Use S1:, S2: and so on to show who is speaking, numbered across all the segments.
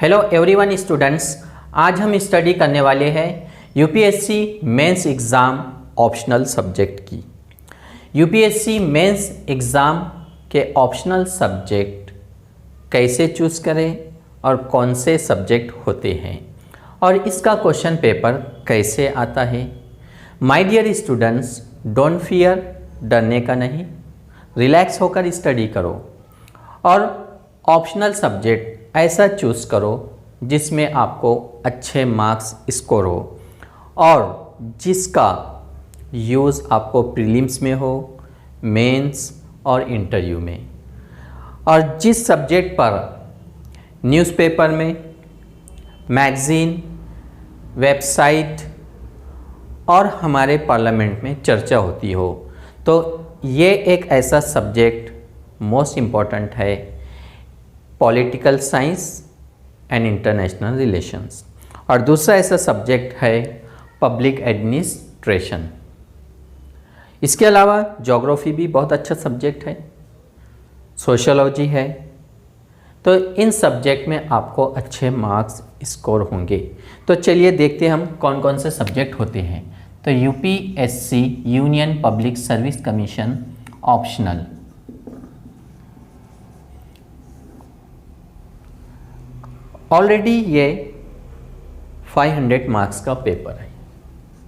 S1: Hello everyone students, आज हम study करने वाले हैं UPSC mains exam optional subject की। यूपीएससी मेंस एग्ज़ाम के ऑप्शनल सब्जेक्ट कैसे चूज़ करें और कौन से सब्जेक्ट होते हैं और इसका क्वेश्चन पेपर कैसे आता है। My dear students, don't fear, डरने का नहीं, रिलैक्स होकर स्टडी करो और ऑप्शनल सब्जेक्ट ऐसा चूज़ करो जिसमें आपको अच्छे मार्क्स स्कोर हो और जिसका यूज़ आपको प्रीलिम्स में हो, मेंस और इंटरव्यू में, और जिस सब्जेक्ट पर न्यूज़पेपर में, मैगज़ीन, वेबसाइट और हमारे पार्लियामेंट में चर्चा होती हो। तो ये एक ऐसा सब्जेक्ट मोस्ट इम्पॉर्टेंट है, political science and international relations, और दूसरा ऐसा सब्जेक्ट है पब्लिक एडमिनिस्ट्रेशन। इसके अलावा ज्योग्राफी भी बहुत अच्छा सब्जेक्ट है, सोशियोलॉजी है। तो इन सब्जेक्ट में आपको अच्छे मार्क्स स्कोर होंगे। तो चलिए देखते हैं हम कौन कौन से सब्जेक्ट होते हैं। तो UPSC union public service commission optional, already ये 500 मार्क्स का पेपर है।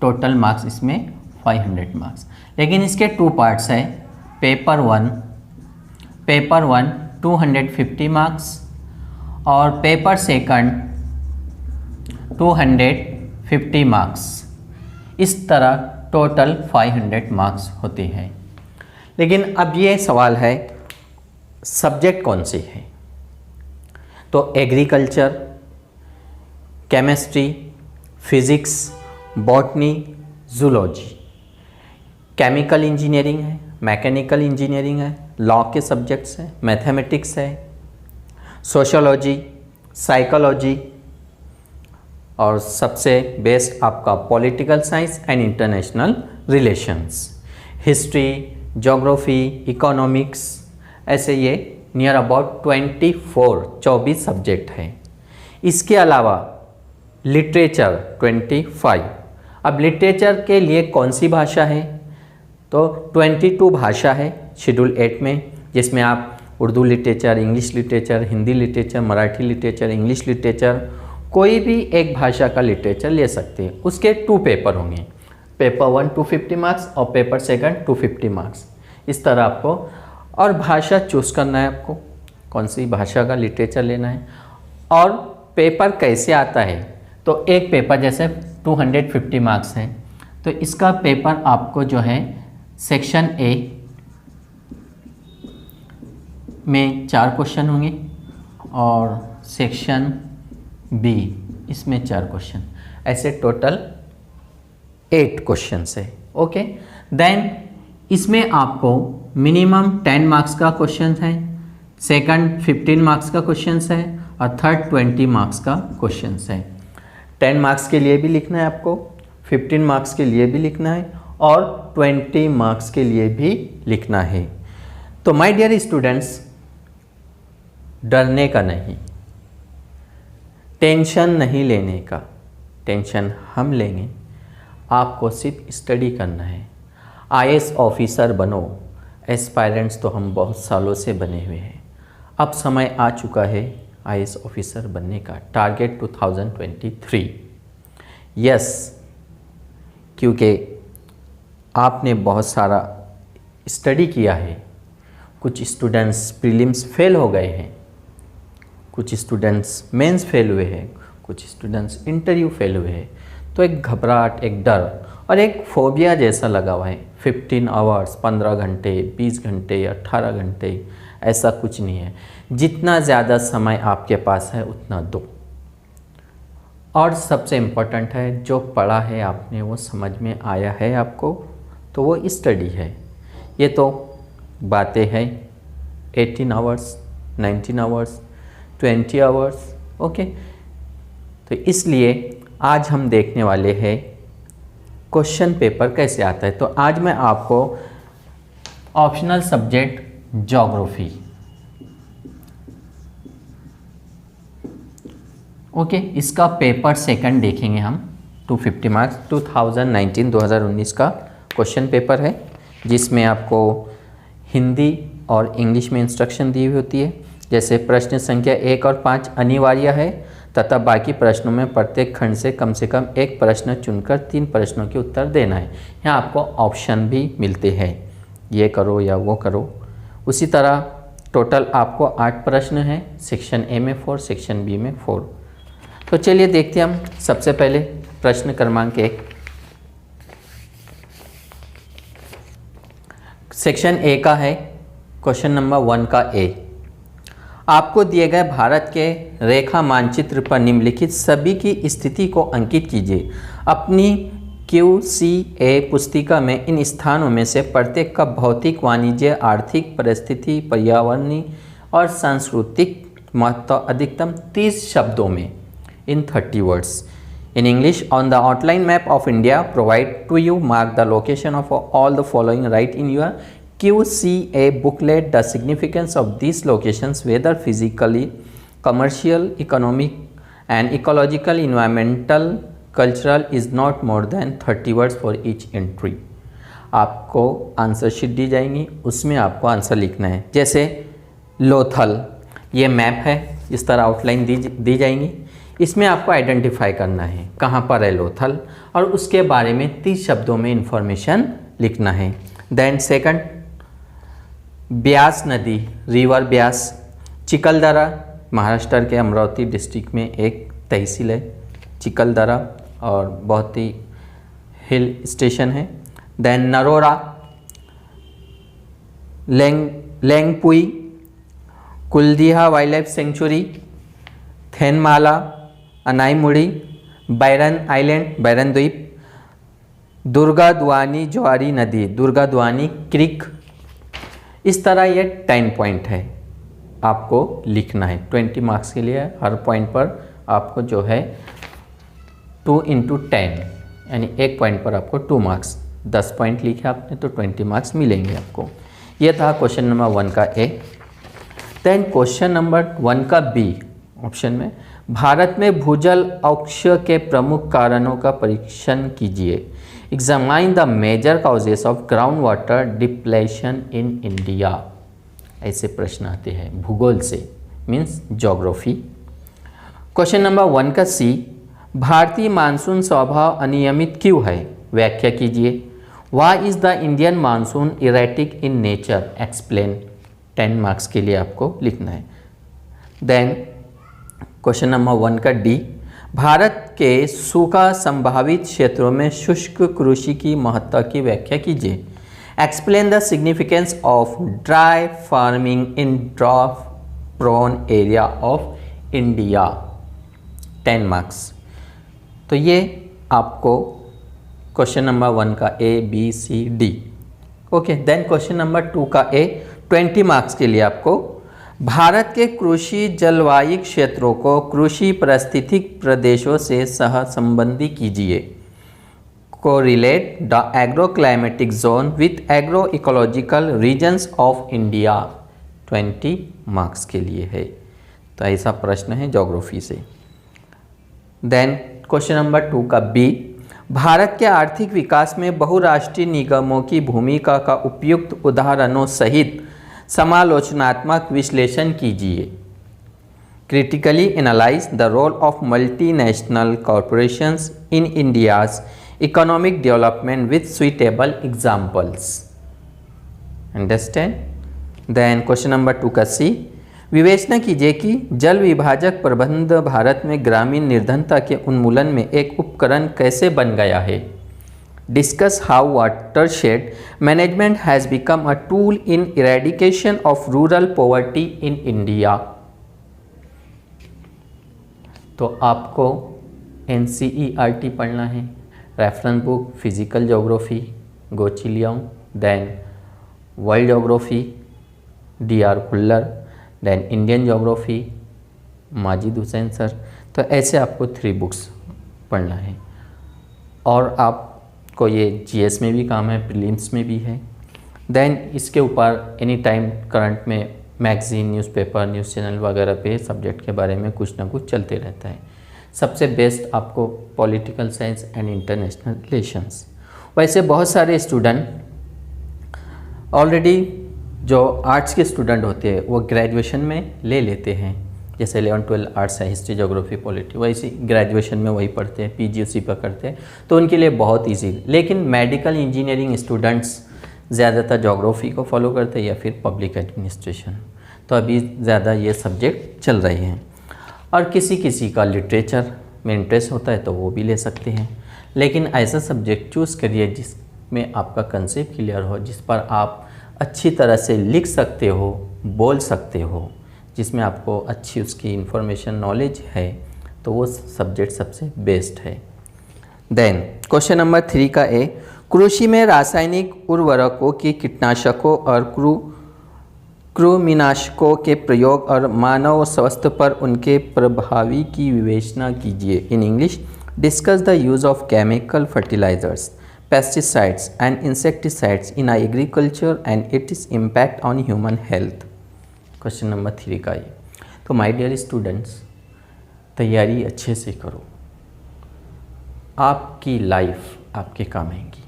S1: टोटल मार्क्स इसमें 500 मार्क्स, लेकिन इसके 2 पार्ट्स हैं। पेपर वन 250 मार्क्स और पेपर सेकंड 250 मार्क्स। इस तरह टोटल 500 मार्क्स होते हैं। लेकिन अब ये सवाल है सब्जेक्ट कौन से हैं। तो agriculture, chemistry, physics, botany, zoology, chemical engineering है, मैकेनिकल इंजीनियरिंग है, लॉ के सब्जेक्ट्स हैं, मैथमेटिक्स है, सोशियोलॉजी, साइकोलॉजी और सबसे बेस्ट आपका political science and international relations, history, geography, economics, ऐसे ये नियर अबाउट 24 सब्जेक्ट हैं। इसके अलावा लिटरेचर 25। अब लिटरेचर के लिए कौन सी भाषा है, तो 22 भाषा है शेड्यूल 8 में, जिसमें आप Urdu literature, English literature, Hindi literature, Marathi literature, English literature, कोई भी एक भाषा का लिटरेचर ले सकते हैं। उसके 2 पेपर होंगे, पेपर 1 250 मार्क्स और पेपर सेकंड 250 मार्क्स। इस तरह आपको और भाषा चूज़ करना है, आपको कौन सी भाषा का लिटरेचर लेना है और पेपर कैसे आता है। तो एक पेपर जैसे 250 मार्क्स है, तो इसका पेपर आपको जो है सेक्शन ए में 4 क्वेश्चन होंगे और सेक्शन बी इसमें 4 क्वेश्चन, ऐसे टोटल 8 क्वेश्चन है। ओके, देन इसमें आपको मिनिमम 10 मार्क्स का क्वेश्चन है, सेकंड 15 मार्क्स का क्वेश्चन है और थर्ड 20 मार्क्स का क्वेश्चन है। 10 मार्क्स के लिए भी लिखना है आपको, 15 मार्क्स के लिए भी लिखना है और 20 मार्क्स के लिए भी लिखना है। तो माय डियर स्टूडेंट्स, डरने का नहीं, टेंशन नहीं लेने का, टेंशन हम लेंगे, आपको सिर्फ स्टडी करना है। आईएएस ऑफिसर बनो, एस्पायरेंट्स तो हम बहुत सालों से बने हुए हैं, अब समय आ चुका है आईएएस ऑफिसर बनने का। टारगेट 2023। यस, क्योंकि आपने बहुत सारा स्टडी किया है। कुछ स्टूडेंट्स प्रीलिम्स फेल हो गए हैं, कुछ स्टूडेंट्स मेंस फेल हुए हैं, कुछ स्टूडेंट्स इंटरव्यू फेल हुए हैं। तो एक घबराहट, एक डर और एक फोबिया जैसा लगा हुआ है। 15 आवर्स, 15 घंटे, 20 घंटे, 18 घंटे, ऐसा कुछ नहीं है। जितना ज़्यादा समय आपके पास है उतना दो। और सबसे इम्पोर्टेंट है, जो पढ़ा है आपने वो समझ में आया है आपको, तो वो स्टडी है। ये तो बातें हैं 18 आवर्स, 19 आवर्स, 20 आवर्स। ओके, तो इसलिए आज हम देखने वाले हैं क्वेश्चन पेपर कैसे आता है। तो आज मैं आपको ऑप्शनल सब्जेक्ट ज्योग्राफी ओके, इसका पेपर सेकंड देखेंगे हम। 250 मार्क्स 2019 का क्वेश्चन पेपर है, जिसमें आपको हिंदी और इंग्लिश में इंस्ट्रक्शन दी हुई होती है। जैसे प्रश्न संख्या 1 और 5 अनिवार्य है तथा बाकी प्रश्नों में प्रत्येक खंड से कम एक प्रश्न चुनकर 3 प्रश्नों के उत्तर देना है। यहाँ आपको ऑप्शन भी मिलते हैं, ये करो या वो करो। उसी तरह टोटल आपको 8 प्रश्न हैं, सेक्शन ए में 4, सेक्शन बी में 4। तो चलिए देखते हैं हम सबसे पहले प्रश्न क्रमांक 1। सेक्शन ए का है, क्वेश्चन नंबर 1 का ए। आपको दिए गए भारत के रेखा मानचित्र पर निम्नलिखित सभी की स्थिति को अंकित कीजिए। अपनी QCA पुस्तिका में इन स्थानों में से प्रत्येक का भौतिक, वाणिज्य, आर्थिक, परिस्थिति, पर्यावरणीय और सांस्कृतिक महत्व अधिकतम 30 शब्दों में, in 30 words. In English, on the outline map of India provide to you, mark the location of all the following. Write in your QCA booklet the significance of these locations, whether physically, commercial, economic and ecological, environmental, cultural, is not more than 30 words for each entry. आपको answer sheet दी जाएंगी, उसमें आपको answer लिखना है। जैसे लोथल, ये map है, इस तरह आउटलाइन दी जाएंगी। इसमें आपको आइडेंटिफाई करना है कहाँ पर है लोथल, और उसके बारे में 30 शब्दों में इंफॉर्मेशन लिखना है। देन सेकंड, ब्यास नदी, रिवर ब्यास, चिखलदरा, महाराष्ट्र के अमरावती डिस्ट्रिक्ट में एक तहसील है चिखलदरा, और बहुत ही हिल स्टेशन है। Then Narora, Lengpui, Kuldiha wildlife sanctuary, Thenmala, Anaimudi, Barren island, Barren द्वीप, दुर्गाद्वानी ज्वारी नदी, दुर्गाद्वानी क्रिक। इस तरह ये 10 पॉइंट है, आपको लिखना है 20 मार्क्स के लिए। हर पॉइंट पर आपको जो है 2 × 10 यानी एक पॉइंट पर आपको 2 मार्क्स, 10 पॉइंट लिखे आपने तो 20 मार्क्स मिलेंगे आपको। ये था क्वेश्चन नंबर 1 का ए। देन क्वेश्चन नंबर 1 का बी ऑप्शन में, भारत में भूजल अक्षय के प्रमुख कारणों का परीक्षण कीजिए। Examine the major causes of ground water depletion in India. ऐसे प्रश्न आते हैं भूगोल से, मीन्स ज्योग्राफी। क्वेश्चन नंबर 1 का सी, भारतीय मानसून स्वभाव अनियमित क्यों है? व्याख्या कीजिए। Why is the Indian monsoon erratic in nature? Explain. 10 marks के लिए आपको लिखना है। देन क्वेश्चन नंबर 1 का डी, भारत के सूखा संभावित क्षेत्रों में शुष्क कृषि की महत्ता की व्याख्या कीजिए। Explain the significance of dry farming in drop prone area of India. 10 marks. तो ये आपको क्वेश्चन नंबर 1 का A B C D. Okay, then question number 2 का ए 20 मार्क्स के लिए आपको, भारत के कृषि जलवायु क्षेत्रों को कृषि पारिस्थितिक प्रदेशों से सह संबंधी कीजिए। Correlate the agro climatic zone with agro ecological regions of India. 20 marks के लिए है। तो ऐसा प्रश्न है ज्योग्राफी से। देन क्वेश्चन नंबर 2 का बी, भारत के आर्थिक विकास में बहुराष्ट्रीय निगमों की भूमिका का उपयुक्त उदाहरणों सहित समालोचनात्मक विश्लेषण कीजिए। Critically analyse the role of multinational corporations in India's economic development with suitable examples. Understand. Then question number 2 का सी, विवेचना कीजिए कि जल विभाजक प्रबंध भारत में ग्रामीण निर्धनता के उन्मूलन में एक उपकरण कैसे बन गया है। Discuss how watershed management has become a tool in eradication of rural poverty in India. तो आपको NCERT पढ़ना है, रेफरेंस बुक फिजिकल ज्योग्राफी गोचिलियम, then world geography DR Khullar, then Indian geography Majid Husain sir. तो ऐसे आपको 3 बुक्स पढ़ना है, और आपको ये GS में भी काम है, प्रीलिम्स में भी है। देन इसके ऊपर एनी टाइम करंट में मैगज़ीन, न्यूज़पेपर, न्यूज़ चैनल वगैरह पे सब्जेक्ट के बारे में कुछ ना कुछ चलते रहता है। सबसे बेस्ट आपको political science and international relations. वैसे बहुत सारे स्टूडेंट ऑलरेडी जो आर्ट्स के स्टूडेंट होते हैं वो ग्रेजुएशन में ले लेते हैं, जैसे 11-12 आर्ट्स है, हिस्ट्री, ज्योग्राफी, पॉलिटी, वैसे ग्रेजुएशन में वही पढ़ते हैं, पीजी उसी पर करते हैं, तो उनके लिए बहुत ईजी। लेकिन मेडिकल इंजीनियरिंग स्टूडेंट्स ज़्यादातर ज्योग्राफी को फॉलो करते हैं या फिर पब्लिक एडमिनिस्ट्रेशन, तो अभी ज़्यादा ये सब्जेक्ट चल रहे हैं। और किसी किसी का लिटरेचर में इंटरेस्ट होता है तो वो भी ले सकते हैं, लेकिन ऐसा सब्जेक्ट चूज़ करिए जिसमें आपका कंसेप्ट क्लियर हो, जिस पर आप अच्छी तरह से लिख सकते हो, बोल सकते हो, जिसमें आपको अच्छी उसकी इंफॉर्मेशन नॉलेज है, तो वो सब्जेक्ट सबसे बेस्ट है। देन क्वेश्चन नंबर 3 का ए, कृषि में रासायनिक उर्वरकों की कीटनाशकों और कृमिनाशकों के प्रयोग और मानव स्वास्थ्य पर उनके प्रभावी की विवेचना कीजिए। In English, discuss the use of chemical fertilisers, pesticides and insecticides in agriculture and its impact on human health. Question number 3 का ये। तो माय डियर स्टूडेंट्स, तैयारी अच्छे से करो, आपकी लाइफ आपके काम आएगी,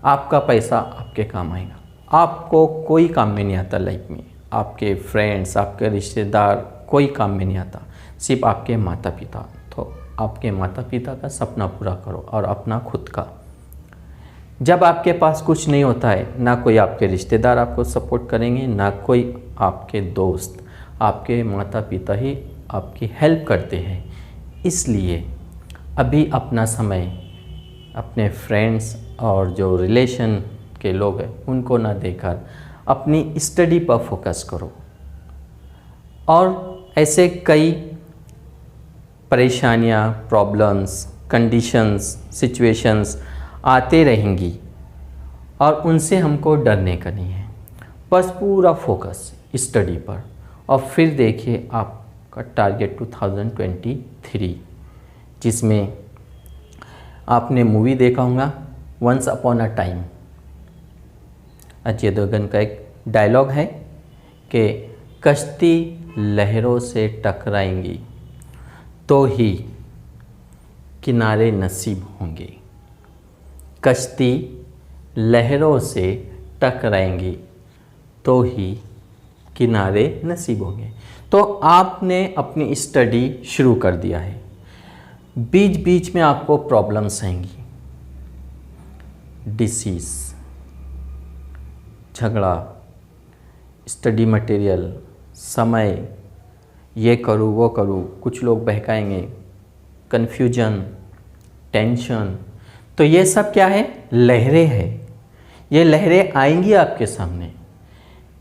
S1: आपका पैसा आपके काम आएगा। आपको कोई काम में नहीं आता लाइफ में, आपके फ्रेंड्स, आपके रिश्तेदार, कोई काम में नहीं आता, सिर्फ आपके माता पिता। तो आपके माता पिता का सपना पूरा करो और अपना खुद का। जब आपके पास कुछ नहीं होता है, ना कोई आपके रिश्तेदार आपको सपोर्ट करेंगे, ना कोई आपके दोस्त, आपके माता पिता ही आपकी हेल्प करते हैं। इसलिए अभी अपना समय अपने फ्रेंड्स और जो रिलेशन के लोग हैं उनको ना देकर अपनी स्टडी पर फोकस करो। और ऐसे कई परेशानियां, प्रॉब्लम्स, कंडीशंस, सिचुएशंस आते रहेंगी और उनसे हमको डरने का नहीं है, बस पूरा फोकस स्टडी पर। और फिर देखिए आपका टारगेट 2023, जिसमें आपने मूवी देखा होगा once upon a time. Ajay Devgan का एक डायलॉग है कि कश्ती लहरों से टकराएंगी तो ही किनारे नसीब होंगे। कश्ती लहरों से टकराएंगी तो ही किनारे नसीब होंगे। तो आपने अपनी स्टडी शुरू कर दिया है, बीच बीच में आपको प्रॉब्लम्स आएंगी, डिसीज़, झगड़ा, स्टडी मटेरियल, समय, ये करूँ वो करूँ, कुछ लोग बहकाएंगे, कन्फ्यूजन, टेंशन। तो ये सब क्या है? लहरें हैं। ये लहरें आएंगी आपके सामने,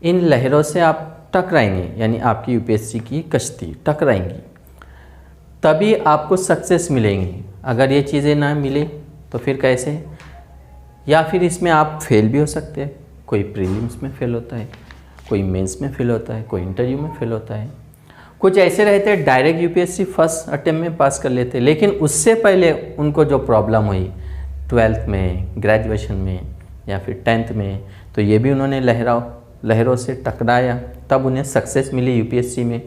S1: इन लहरों से आप टकराएंगे, यानी आपकी यूपीएससी की कश्ती टकराएंगी, तभी आपको सक्सेस मिलेंगी। अगर ये चीज़ें ना मिले तो फिर कैसे? या फिर इसमें आप फेल भी हो सकते हैं। कोई प्रीलिम्स में फेल होता है, कोई मेंस में फेल होता है, कोई इंटरव्यू में फेल होता है। कुछ ऐसे रहते हैं डायरेक्ट यूपीएससी फर्स्ट अटेम्प्ट में पास कर लेते हैं, लेकिन उससे पहले उनको जो प्रॉब्लम हुई 12th में, ग्रेजुएशन में या फिर 10th में, तो ये भी उन्होंने लहरों से टकराया, तब उन्हें सक्सेस मिली यूपीएससी में।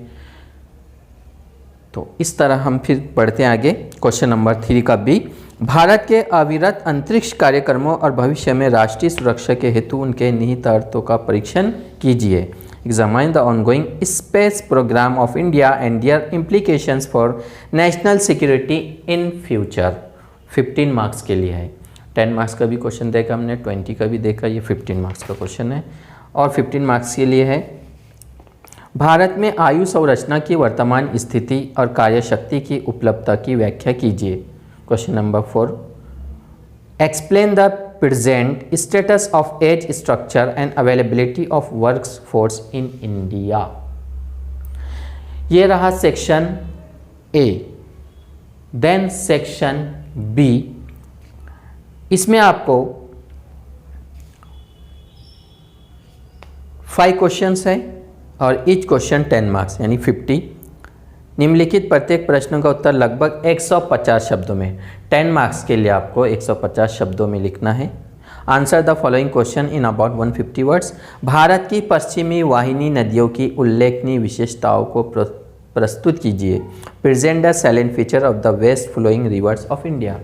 S1: तो इस तरह हम फिर बढ़ते हैं आगे। क्वेश्चन नंबर 3 का बी, भारत के अविरत अंतरिक्ष कार्यक्रमों और भविष्य में राष्ट्रीय सुरक्षा के हेतु उनके निहित अर्थों का परीक्षण कीजिए। Examine the ongoing space programme of India and their implications for national security in future. 15 marks के लिए है। 10 मार्क्स का भी क्वेश्चन देखा हमने, 20 का भी देखा, ये 15 मार्क्स का क्वेश्चन है। और 15 मार्क्स के लिए है, भारत में आयु संरचना की वर्तमान स्थिति और कार्यशक्ति की उपलब्धता की व्याख्या कीजिए। Question number 4, explain the present status of age structure and availability of works force in India. ये रहा section A. Then section B, इसमें आपको 5 क्वेश्चंस है और ईच क्वेश्चन 10 मार्क्स यानी 50। निम्नलिखित प्रत्येक प्रश्न का उत्तर लगभग 150 शब्दों में। 10 मार्क्स के लिए आपको 150 शब्दों में लिखना है। Answer the following question in about 150 words. Bharat की पश्चिमी वाहिनी नदियों की उल्लेखनीय विशेषताओं को प्रस्तुत कीजिए। Present the salient feature of the west flowing rivers of India.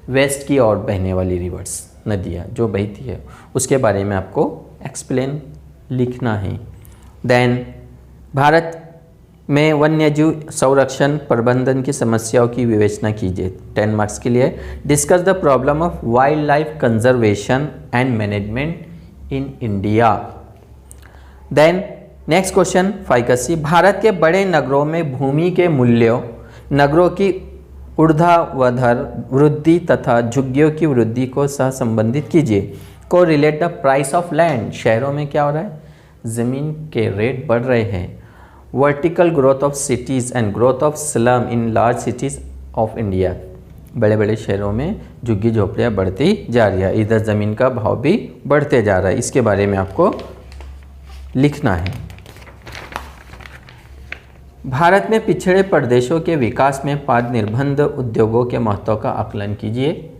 S1: West की ओर बहने वाली रिवर्स, नदियाँ जो बहती है, उसके बारे में आपको एक्सप्लेन लिखना है। देन भारत में वन्यजीव संरक्षण प्रबंधन की समस्याओं की विवेचना कीजिए। 10 मार्क्स के लिए। Discuss the problem of wild life conservation and management in India. Then next question 5 का सी, भारत के बड़े नगरों में भूमि के मूल्यों, नगरों की ऊर्ध्वाधर वृद्धि तथा झुग्गियों की वृद्धि को सहसंबंधित कीजिए। को relate the price of land. शहरों में क्या हो रहा है, ज़मीन के रेट बढ़ रहे हैं। Vertical growth of cities and growth of slum in large cities of India. बड़े बड़े शहरों में झुग्गी झोपड़ियाँ बढ़ती जा रही है, इधर ज़मीन का भाव भी बढ़ते जा रहा है। इसके बारे में आपको लिखना है। भारत में पिछड़े प्रदेशों के विकास में पाद निर्बंध उद्योगों के महत्व का आकलन कीजिए।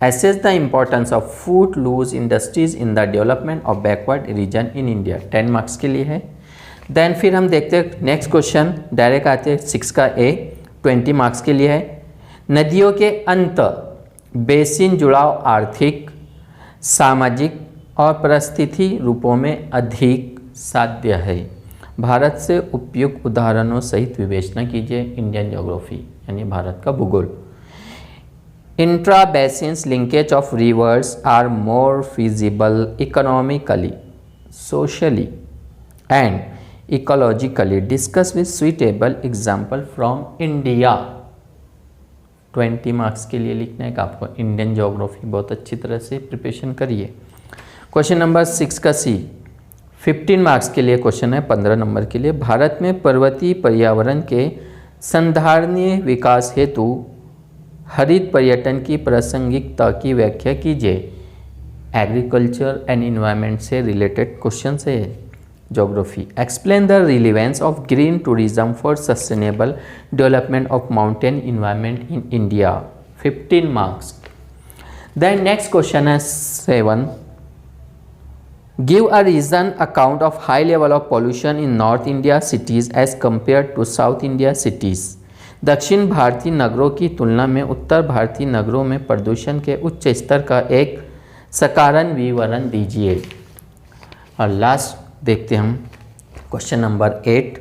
S1: Assess the importance of food loose industries in the development of backward region in India। 10 marks के लिए है। देन फिर हम देखते हैं नेक्स्ट क्वेश्चन, डायरेक्ट आते हैं 6 का ए, 20 मार्क्स के लिए है। नदियों के अंत बेसिन जुड़ाव आर्थिक, सामाजिक और परिस्थिति रूपों में अधिक साध्य है। भारत से उपयुक्त उदाहरणों सहित विवेचना कीजिए। इंडियन ज्योग्राफी यानी भारत का भूगोल। Intra basins linkage of rivers are more feasible economically, socially and ecologically. Discuss with suitable example from India. 20 marks के लिए लिखना है कि आपको इंडियन ज्योग्राफी बहुत अच्छी तरह से प्रिपरेशन करिए। क्वेश्चन नंबर 6 का सी, 15 मार्क्स के लिए क्वेश्चन है, 15 नंबर के लिए। भारत में पर्वतीय पर्यावरण के संधारणीय विकास हेतु हरित पर्यटन की प्रासंगिकता की व्याख्या कीजिए। एग्रीकल्चर एंड इन्वायरमेंट से रिलेटेड क्वेश्चन है geography. Explain the relevance of green tourism for sustainable development of mountain environment in India. 15 marks. Then next question है 7, give a reason account of high level of pollution in north India cities as compare to south India cities. दक्षिण भारतीय नगरों की तुलना में उत्तर भारतीय नगरों में प्रदूषण के उच्च स्तर का एक सकारण विवरण दीजिए। और लास्ट देखते हम question number 8,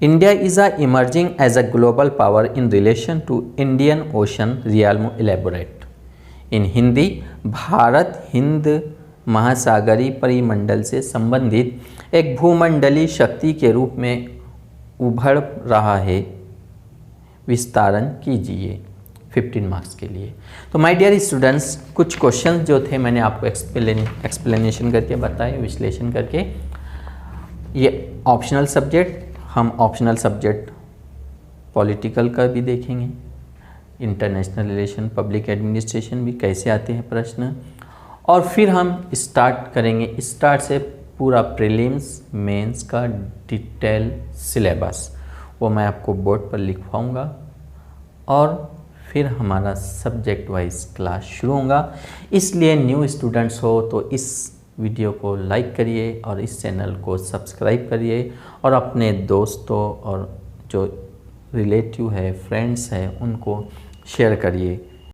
S1: India is a emerging as a global power in relation to Indian ocean realm. Elaborate in Hindi. Bharat Hind महासागरीय परिमंडल से संबंधित एक भूमंडलीय शक्ति के रूप में उभर रहा है, विस्तारण कीजिए। 15 मार्क्स के लिए। तो माय डियर स्टूडेंट्स, कुछ क्वेश्चंस जो थे मैंने आपको एक्सप्लेनेशन करके बताए, विश्लेषण करके। ये ऑप्शनल सब्जेक्ट, हम ऑप्शनल सब्जेक्ट पॉलिटिकल का भी देखेंगे, इंटरनेशनल रिलेशन, पब्लिक एडमिनिस्ट्रेशन भी कैसे आते हैं प्रश्न, और फिर हम स्टार्ट करेंगे, स्टार्ट से पूरा प्रीलिम्स मेंस का डिटेल सिलेबस, वो मैं आपको बोर्ड पर लिखवाऊंगा और फिर हमारा सब्जेक्ट वाइज क्लास शुरू होगा। इसलिए न्यू स्टूडेंट्स हो तो इस वीडियो को लाइक करिए और इस चैनल को सब्सक्राइब करिए और अपने दोस्तों और जो रिलेटिव है, फ्रेंड्स हैं, उनको शेयर करिए।